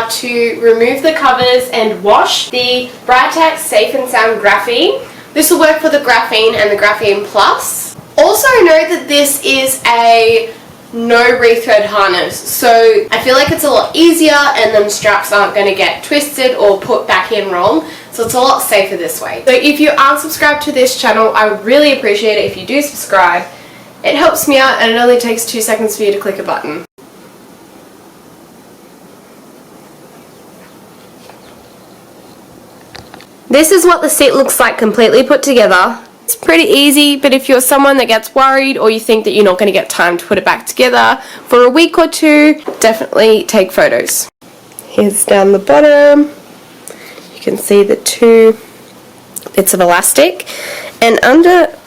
how to remove the covers and wash the Britax Safe-n-Sound Graphene. This will work for the Graphine and the Graphene Plus. Also note that this is a no rethread harness, so I feel like it's a lot easier and then straps aren't going to get twisted or put back in wrong, so it's a lot safer this way. So if you aren't subscribed to this channel, I would really appreciate it if you do subscribe. It helps me out and it only takes 2 seconds for you to click a button. This is what the seat looks like completely put together. It's pretty easy, but if you're someone that gets worried or you think that you're not going to get time to put it back together for a week or two, definitely take photos. Here's down the bottom. You can see the 2 bits of elastic, and under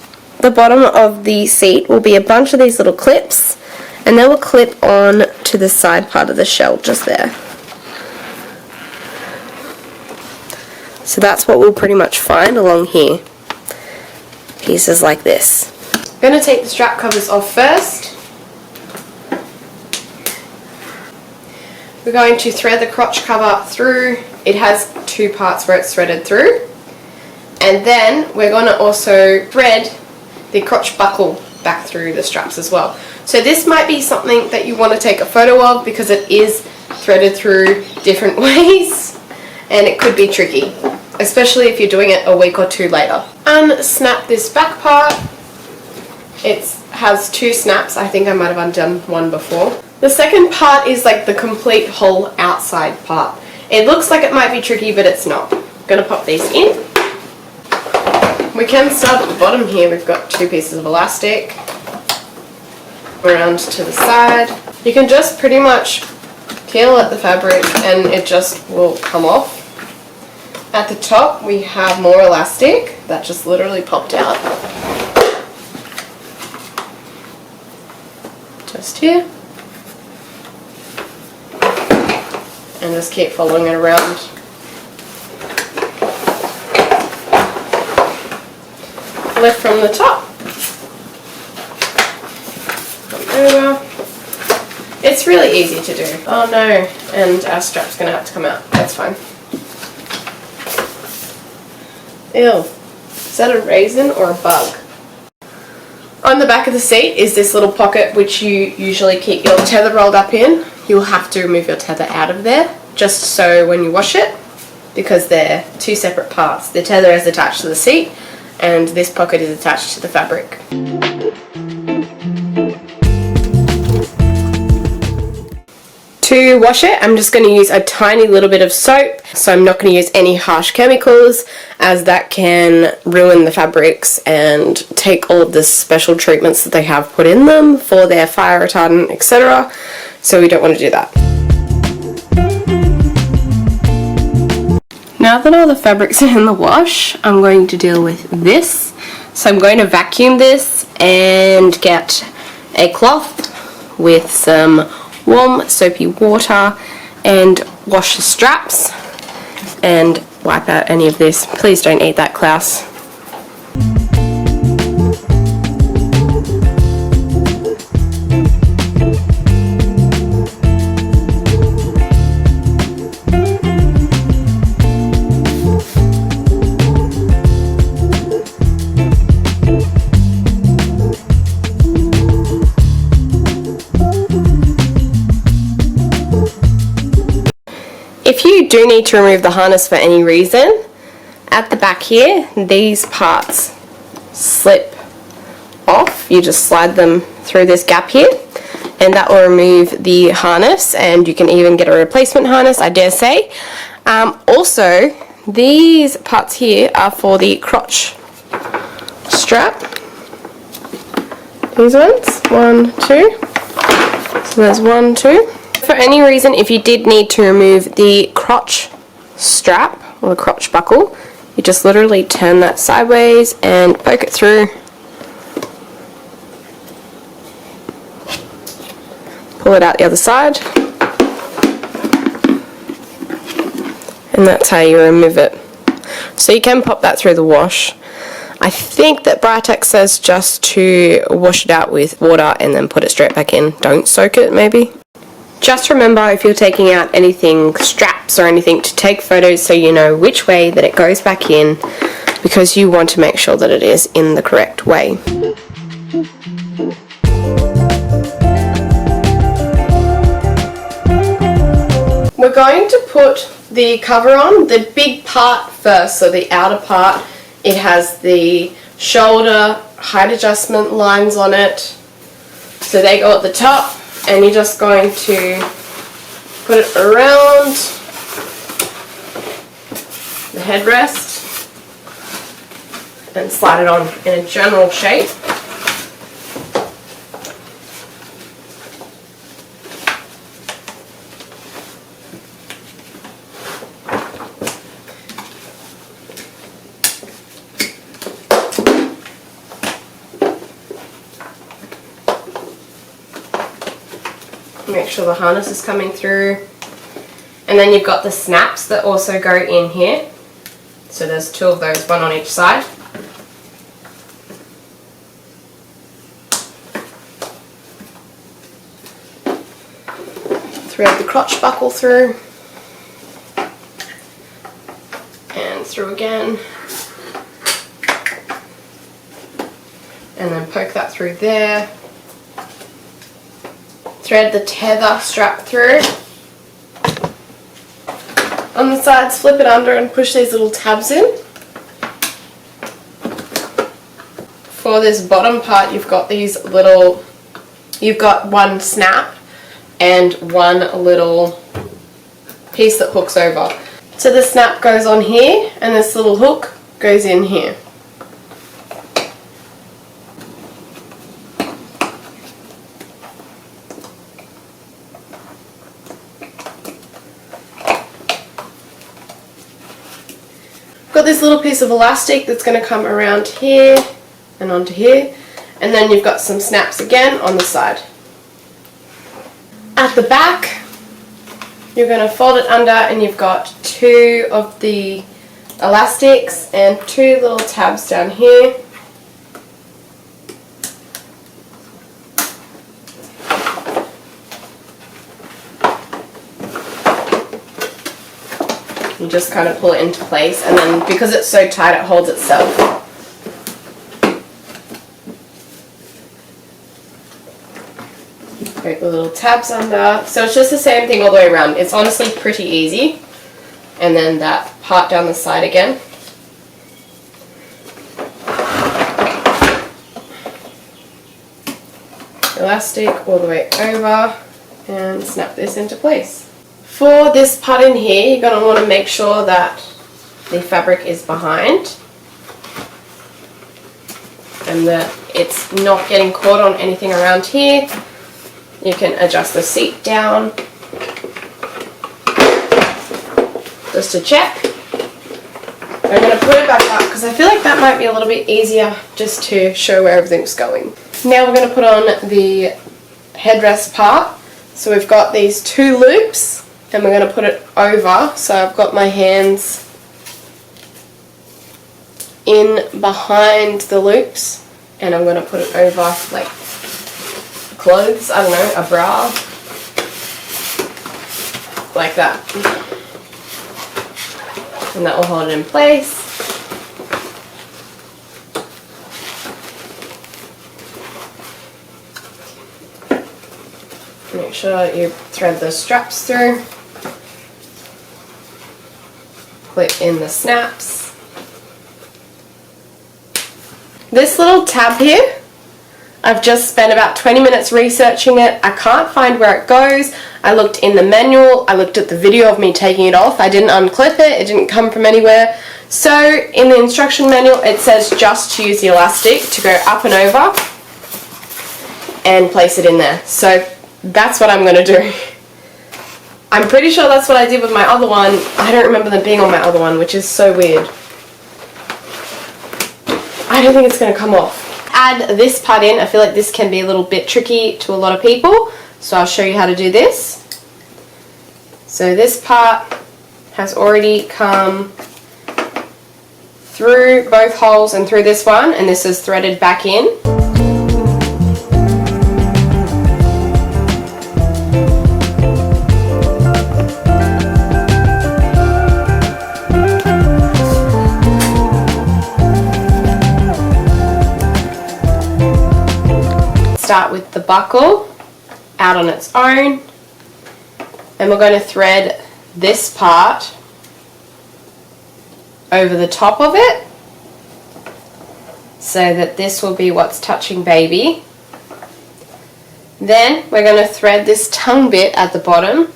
the bottom of the seat will be a bunch of these little clips, and they will clip on to the side part of the shell just there. So that's what we'll pretty much find along here. Pieces like this. I'm going to take the strap covers off first. We're going to thread the crotch cover through. It has 2 parts where it's threaded through. And then we're going to also thread the crotch buckle back through the straps as well. So this might be something that you want to take a photo of because it is threaded through different ways and it could be tricky, especially if you're doing it a week or 2 later. Unsnap this back part. It has 2 snaps. I think I might have undone one before. The second part is like the complete whole outside part. It looks like it might be tricky, but it's not. I'm going to pop these in. We can start at the bottom here. We've got 2 pieces of elastic around to the side. You can just pretty much peel at the fabric and it just will come off. At the top we have more elastic that just literally popped out. Just here. And just keep following it around. Lift from the top. Come over. It's really easy to do. Oh no, and our strap's going to have to come out. That's fine. Ew. Is that a raisin or a bug? On the back of the seat is this little pocket which you usually keep your tether rolled up in. You'll have to remove your tether out of there just so when you wash it, because they're 2 separate parts. The tether is attached to the seat and this pocket is attached to the fabric. To wash it, I'm just going to use a tiny little bit of soap, so I'm not going to use any harsh chemicals as that can ruin the fabrics and take all of the special treatments that they have put in them for their fire retardant, etc. So we don't want to do that. Now that all the fabrics are in the wash, I'm going to deal with this. So I'm going to vacuum this and get a cloth with some warm soapy water and wash the straps and wipe out any of this. Please don't eat that, Klaus. If you do need to remove the harness for any reason, at the back here, these parts slip off. You just slide them through this gap here and that will remove the harness, and you can even get a replacement harness, I dare say. Also, these parts here are for the crotch strap. These ones, 1, 2. So there's 1, 2. For any reason, if you did need to remove the crotch strap or the crotch buckle, you just literally turn that sideways and poke it through. Pull it out the other side. And that's how you remove it. So you can pop that through the wash. I think that Britax says just to wash it out with water and then put it straight back in. Don't soak it, maybe. Just remember, if you're taking out anything, straps or anything, to take photos so you know which way that it goes back in, because you want to make sure that it is in the correct way. We're going to put the cover on, the big part first, so the outer part. It has the shoulder height adjustment lines on it, so they go at the top, and you're just going to put it around the headrest and slide it on in a general shape. Make sure the harness is coming through, and then you've got the snaps that also go in here, so there's two of those, one on each side. Thread the crotch buckle through and through again, and then poke that through there. Thread the tether strap through. On the sides, flip it under and push these little tabs in. For this bottom part, you've got these little, you've got one snap and one little piece that hooks over. So the snap goes on here and this little hook goes in here. Got this little piece of elastic that's going to come around here and onto here, and then you've got some snaps again on the side. At the back, you're going to fold it under, and you've got two of the elastics and two little tabs down here. You just kind of pull it into place, and then because it's so tight it holds itself. Put the little tabs under. So it's just the same thing all the way around. It's honestly pretty easy. And then that part down the side again. Elastic all the way over and snap this into place. For this part in here, you're going to want to make sure that the fabric is behind and that it's not getting caught on anything around here. You can adjust the seat down just to check. I'm going to put it back up because I feel like that might be a little bit easier just to show where everything's going. Now we're going to put on the headrest part. So we've got these two loops, and we're going to put it over, so I've got my hands in behind the loops, and I'm going to put it over like clothes, I don't know, a bra, like that. And that will hold it in place. Make sure you thread the straps through. Put in the snaps. This little tab here, I've just spent about 20 minutes researching it. I can't find where it goes. I looked in the manual, I looked at the video of me taking it off. I didn't unclip it, it didn't come from anywhere. So in the instruction manual it says just to use the elastic to go up and over and place it in there. So that's what I'm going to do. I'm pretty sure that's what I did with my other one. I don't remember them being on my other one, which is so weird. I don't think it's going to come off. Add this part in. I feel like this can be a little bit tricky to a lot of people, so I'll show you how to do this. So this part has already come through both holes and through this one, and this is threaded back in. start with the buckle out on its own, and we're going to thread this part over the top of it so that this will be what's touching baby. Then we're going to thread this tongue bit at the bottom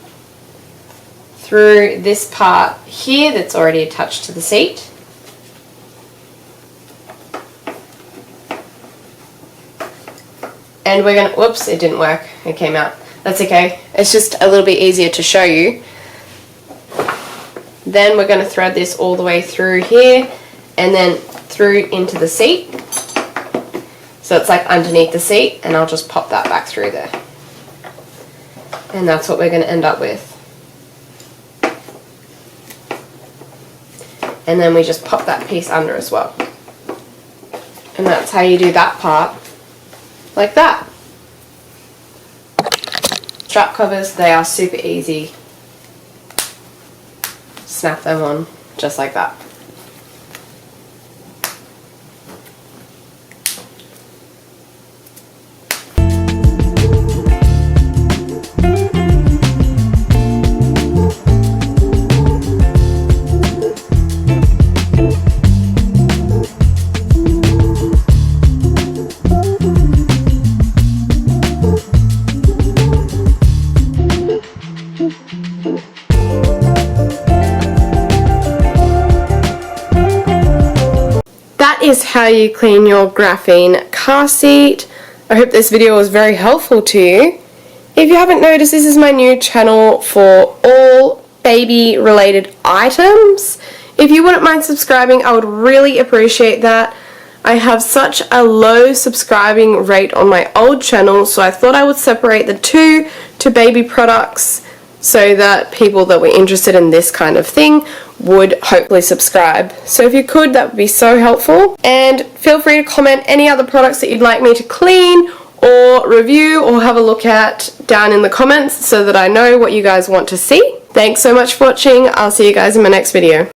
through this part here that's already attached to the seat. And we're going to, whoops, it didn't work, it came out. That's okay, it's just a little bit easier to show you. Then we're going to thread this all the way through here and then through into the seat. So it's like underneath the seat, and I'll just pop that back through there. And that's what we're going to end up with. And then we just pop that piece under as well. And that's how you do that part, like that. Strap covers, they are super easy. Snap them on just like that. That is how you clean your graphene car seat. I hope this video was very helpful to you. If you haven't noticed, this is my new channel for all baby related items. If you wouldn't mind subscribing, I would really appreciate that. I have such a low subscribing rate on my old channel, so I thought I would separate the two to baby products so that people that were interested in this kind of thing would hopefully subscribe. So if you could, that would be so helpful. And feel free to comment any other products that you'd like me to clean or review or have a look at down in the comments so that I know what you guys want to see. Thanks so much for watching. I'll see you guys in my next video.